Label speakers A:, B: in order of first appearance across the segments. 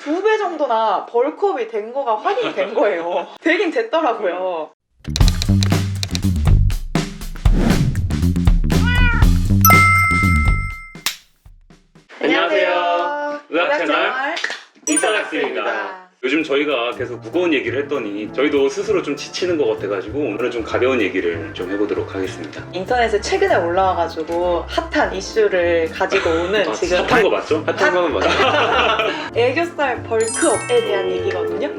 A: 2배 정도나 벌크업이 된 거가 확인이 된 거예요. 되긴 됐더라고요.
B: 안녕하세요. 의학 채널 이사닥스입니다. 요즘 저희가 계속 무거운 얘기를 했더니 저희도 스스로 좀 지치는 것 같아가지고 오늘은 좀 가벼운 얘기를 좀 해보도록 하겠습니다.
A: 인터넷에 최근에 올라와가지고 핫한 이슈를 가지고 오는 지금
B: 핫한 거 맞죠?
C: 핫한 거는 맞아.
A: 애교살 벌크업에 대한 얘기거든요.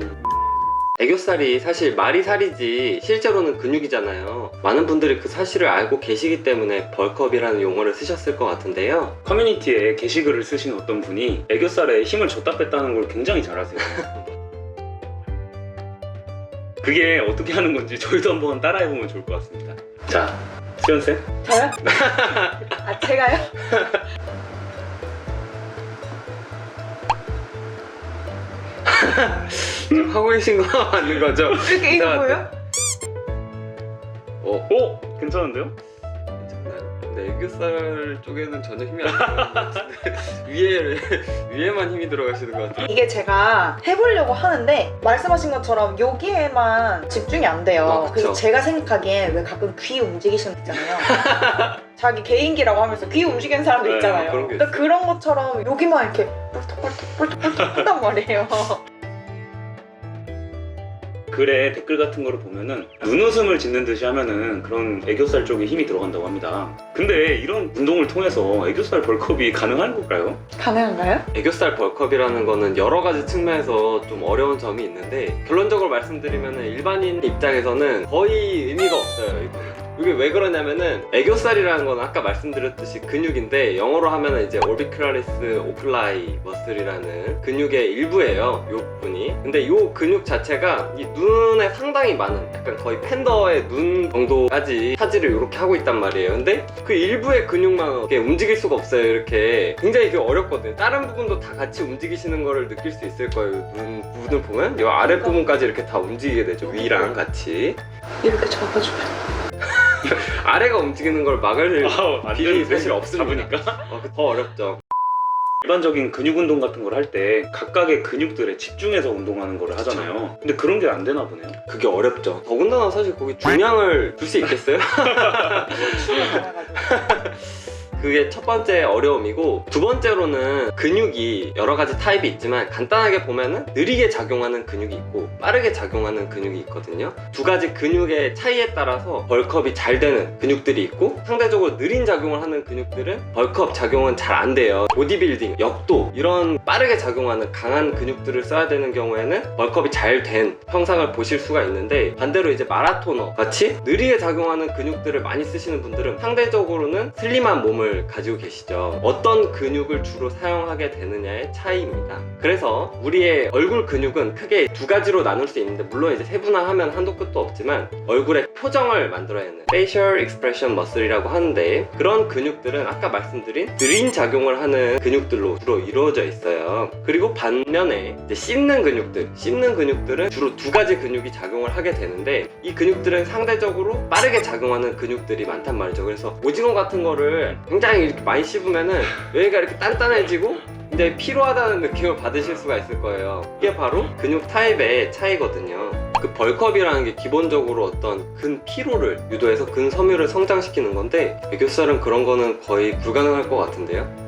C: 애교살이 사실 말이 살이지 실제로는 근육이잖아요. 많은 분들이 그 사실을 알고 계시기 때문에 벌크업이라는 용어를 쓰셨을 것 같은데요.
B: 커뮤니티에 게시글을 쓰신 어떤 분이 애교살에 힘을 줬다 뺐다는 걸 굉장히 잘하세요. 그게 어떻게 하는 건지 저희도 한번 따라해보면 좋을 것 같습니다. 자, 수연쌤.
A: 저요? 아, 제가요?
C: 지금 하고 계신 거 맞는 거죠?
A: 이렇게 이거 뭐예요?
B: 오! 괜찮은데요?
C: 근데 애교살 쪽에는 전혀 힘이 안 들어가는 것 같은데 위에만 힘이 들어가시는 것 같아요.
A: 이게 제가 해보려고 하는데 말씀하신 것처럼 여기에만 집중이 안 돼요.
C: 그쵸.
A: 그래서 제가 생각하기엔 왜 가끔 귀 움직이시는 분 있잖아요. 자기 개인기라고 하면서 귀 움직이는 사람들
B: 네,
A: 있잖아요.
C: 그런 게
A: 그러니까 그런 것처럼 여기만 이렇게 뿔떡뿔떡 한단 말이에요.
B: 글에 댓글 같은 거를 보면은 눈웃음을 짓는 듯이 하면은 그런 애교살 쪽에 힘이 들어간다고 합니다. 근데 이런 운동을 통해서 애교살 벌크업이 가능한 걸까요?
A: 가능한가요?
C: 애교살 벌크업이라는 거는 여러 가지 측면에서 좀 어려운 점이 있는데 결론적으로 말씀드리면 일반인 입장에서는 거의 의미가 없어요. 이거는. 이게 왜 그러냐면은 애교살이라는 건 아까 말씀드렸듯이 근육인데 영어로 하면은 이제 orbicular리스 오클라이 머슬이라는 근육의 일부예요. 요 부분이. 근데 요 근육 자체가 이 눈에 상당히 많은 약간 거의 팬더의 눈 정도까지 차지를 이렇게 하고 있단 말이에요. 근데 그 일부의 근육만 이렇게 움직일 수가 없어요. 이렇게 굉장히 그게 어렵거든요. 다른 부분도 다 같이 움직이시는 거를 느낄 수 있을 거예요. 눈 부분을 보면 이 아랫 부분까지 이렇게 다 움직이게 되죠. 위랑 같이.
A: 이렇게 잡아주면
C: 아래가 움직이는 걸 막을
B: 안
C: 길이
B: 되는데,
C: 사실 없으니까
B: 잡으니까.
C: 더 어렵죠.
B: 일반적인 근육 운동 같은 걸 할 때 각각의 근육들에 집중해서 운동하는 걸 하잖아요. 근데 그런 게 안 되나 보네요.
C: 그게 어렵죠. 더군다나 사실 거기 중량을 줄 수 있겠어요?
A: 춤을 가능하죠.
C: 그게 첫 번째 어려움이고 두 번째로는 근육이 여러 가지 타입이 있지만 간단하게 보면은 느리게 작용하는 근육이 있고 빠르게 작용하는 근육이 있거든요. 두 가지 근육의 차이에 따라서 벌크업이 잘 되는 근육들이 있고 상대적으로 느린 작용을 하는 근육들은 벌크업 작용은 잘 안 돼요. 보디빌딩, 역도 이런 빠르게 작용하는 강한 근육들을 써야 되는 경우에는 벌크업이 잘 된 형상을 보실 수가 있는데 반대로 이제 마라토너 같이 느리게 작용하는 근육들을 많이 쓰시는 분들은 상대적으로는 슬림한 몸을 가지고 계시죠. 어떤 근육을 주로 사용하게 되느냐의 차이입니다. 그래서 우리의 얼굴 근육은 크게 두 가지로 나눌 수 있는데 물론 이제 세분화하면 한도 끝도 없지만 얼굴의 표정을 만들어내는 facial expression muscle이라고 하는데 그런 근육들은 아까 말씀드린 느린 작용을 하는 근육들로 주로 이루어져 있어요. 그리고 반면에 이제 씹는 근육들은 주로 두 가지 근육이 작용을 하게 되는데 이 근육들은 상대적으로 빠르게 작용하는 근육들이 많단 말이죠. 그래서 오징어 같은 거를 굉장히 이렇게 많이 씹으면은 여기가 이렇게 단단해지고 굉장히 피로하다는 느낌을 받으실 수가 있을 거예요. 이게 바로 근육 타입의 차이거든요. 그 벌크업이라는 게 기본적으로 어떤 근 피로를 유도해서 근 섬유를 성장시키는 건데 애교살은 그런 거는 거의 불가능할 것 같은데요.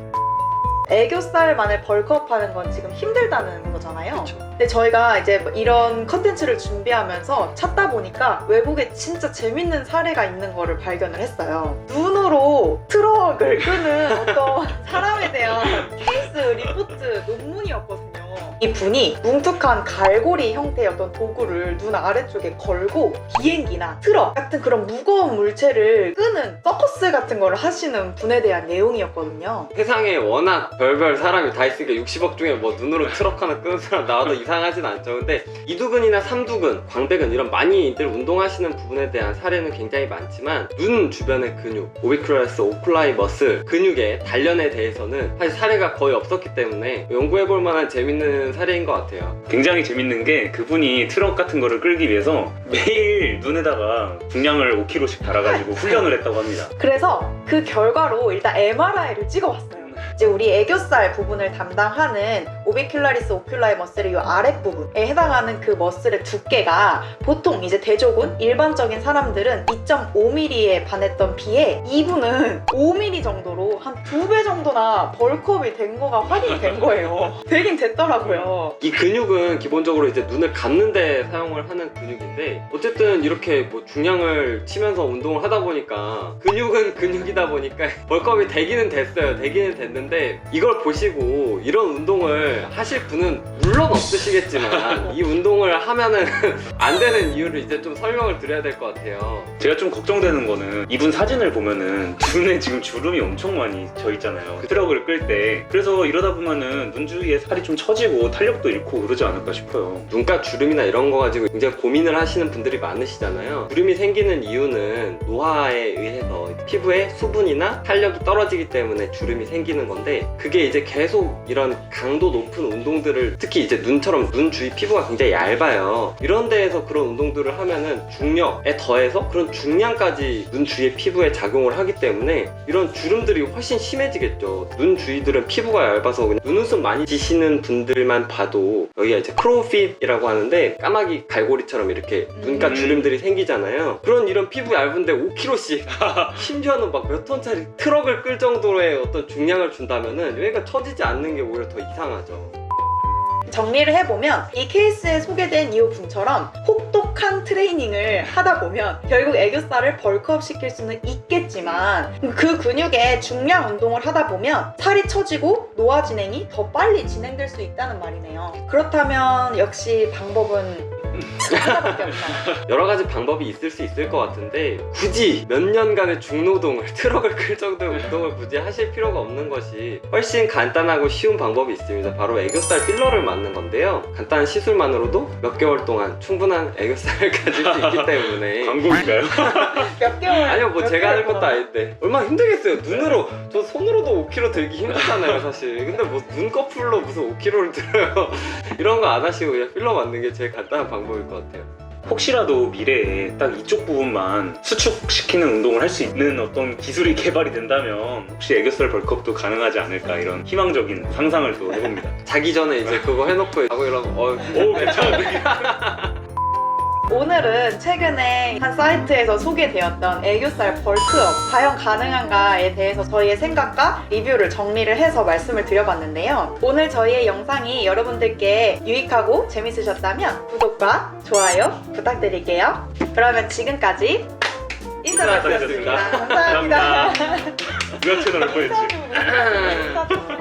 A: 애교살만을 벌크업하는 건 지금 힘들다는 거잖아요.
C: 그쵸.
A: 근데 저희가 이제 이런 컨텐츠를 준비하면서 찾다 보니까 외국에 진짜 재밌는 사례가 있는 거를 발견을 했어요. 눈으로 트럭을 끄는 어떤 사람에 대한 케이스 리포트 논문이었거든요. 이 분이 뭉툭한 갈고리 형태의 어떤 도구를 눈 아래쪽에 걸고 비행기나 트럭 같은 그런 무거운 물체를 끄는 서커스 같은 거를 하시는 분에 대한 내용이었거든요.
C: 세상에 워낙 별별 사람이 다 있으니까 60억 중에 뭐 눈으로 트럭 하나 끄는 사람 나와도 이상하진 않죠. 근데 이두근이나 삼두근, 광배근 이런 많이들 운동하시는 부분에 대한 사례는 굉장히 많지만 눈 주변의 근육, 오비큘라리스 오클라이 머슬 근육의 단련에 대해서는 사실 사례가 거의 없었기 때문에 연구해볼 만한 재밌는 사례인 것 같아요.
B: 굉장히 재밌는 게 그분이 트럭 같은 거를 끌기 위해서 매일 눈에다가 중량을 5kg씩 달아가지고 훈련을 했다고 합니다.
A: 그래서 그 결과로 일단 MRI를 찍어봤어요. 이제 우리 애교살 부분을 담당하는 오비큘라리스 오큘라의 머슬의 이 아랫부분에 해당하는 그 머슬의 두께가 보통 이제 대조군 일반적인 사람들은 2.5mm에 반했던 비에 이분은 5mm 정도로 한 2배 정도나 벌크업이 된 거가 확인이 된 거예요. 되긴 됐더라고요.
C: 이 근육은 기본적으로 이제 눈을 감는 데 사용을 하는 근육인데 어쨌든 이렇게 뭐 중량을 치면서 운동을 하다 보니까 근육은 근육이다 보니까 벌크업이 되기는 됐어요. 되기는 됐는데 이걸 보시고 이런 운동을 하실 분은 물론 없으시겠지만 이 운동을 하면은 안 되는 이유를 이제 좀 설명을 드려야 될 것 같아요.
B: 제가 좀 걱정되는 거는 이분 사진을 보면은 눈에 지금 주름이 엄청 많이 져 있잖아요. 그 트럭을 끌 때. 그래서 이러다 보면은 눈 주위에 살이 좀 처지고 탄력도 잃고 그러지 않을까 싶어요.
C: 눈가 주름이나 이런 거 가지고 굉장히 고민을 하시는 분들이 많으시잖아요. 주름이 생기는 이유는 노화에 의해서 피부에 수분이나 탄력이 떨어지기 때문에 주름이 생기는 건데 그게 이제 계속 이런 강도 높은 운동들을 특히 이제 눈처럼 눈 주위 피부가 굉장히 얇아요. 이런 데에서 그런 운동들을 하면은 중력에 더해서 그런 중량까지 눈 주위의 피부에 작용을 하기 때문에 이런 주름들이 훨씬 심해지겠죠. 눈 주위들은 피부가 얇아서 그냥 눈웃음 많이 지시는 분들만 봐도 여기가 이제 크로우핏이라고 하는데 까마귀 갈고리처럼 이렇게 눈가 주름들이 생기잖아요. 그런 이런 피부 얇은데 5kg씩 심지어는 막 몇 톤짜리 트럭을 끌 정도의 어떤 중량을 준다면은 여기가 처지지 않는 게 오히려 더 이상하죠.
A: 정리를 해보면 이 케이스에 소개된 이 분처럼 혹독한 트레이닝을 하다 보면 결국 애교살을 벌크업 시킬 수는 있겠지만 그 근육의 중량 운동을 하다 보면 살이 처지고 노화 진행이 더 빨리 진행될 수 있다는 말이네요. 그렇다면 역시 방법은 하나밖에 없나요?
C: 여러 가지 방법이 있을 수 있을 것 같은데 굳이 몇 년간의 중노동을 트럭을 끌 정도의 운동을 굳이 하실 필요가 없는 것이 훨씬 간단하고 쉬운 방법이 있습니다. 바로 애교살 필러를 맞는 건데요. 간단한 시술만으로도 몇 개월 동안 충분한 애교살을 가질 수 있기 때문에
B: 광고인가요?
A: 몇 개월?
C: 아니요 뭐
A: 몇
C: 제가 할
A: 개월
C: 것도
A: 동안.
C: 아닌데 얼마나 힘들겠어요. 눈으로 저 손으로도 5kg 들기 힘들잖아요 사실. 근데 뭐 눈꺼풀로 무슨 5kg를 들어요. 이런 거 안 하시고 그냥 필러 맞는 게 제일 간단한 방법일 것 같아요.
B: 혹시라도 미래에 딱 이쪽 부분만 수축시키는 운동을 할 수 있는 어떤 기술이 개발이 된다면 혹시 애교살 벌크업도 가능하지 않을까 이런 희망적인 상상을 또 해봅니다.
C: 자기 전에 이제 그거 해놓고 하고 이러면
B: 오 괜찮은데?
A: 오늘은 최근에 한 사이트에서 소개되었던 애교살 벌크업 과연 가능한가에 대해서 저희의 생각과 리뷰를 정리를 해서 말씀을 드려봤는데요. 오늘 저희의 영상이 여러분들께 유익하고 재밌으셨다면 구독과 좋아요 부탁드릴게요. 그러면 지금까지 인사드렸습니다. 감사합니다.
B: 누가 채널을 보여주세요.
A: 인사 좀.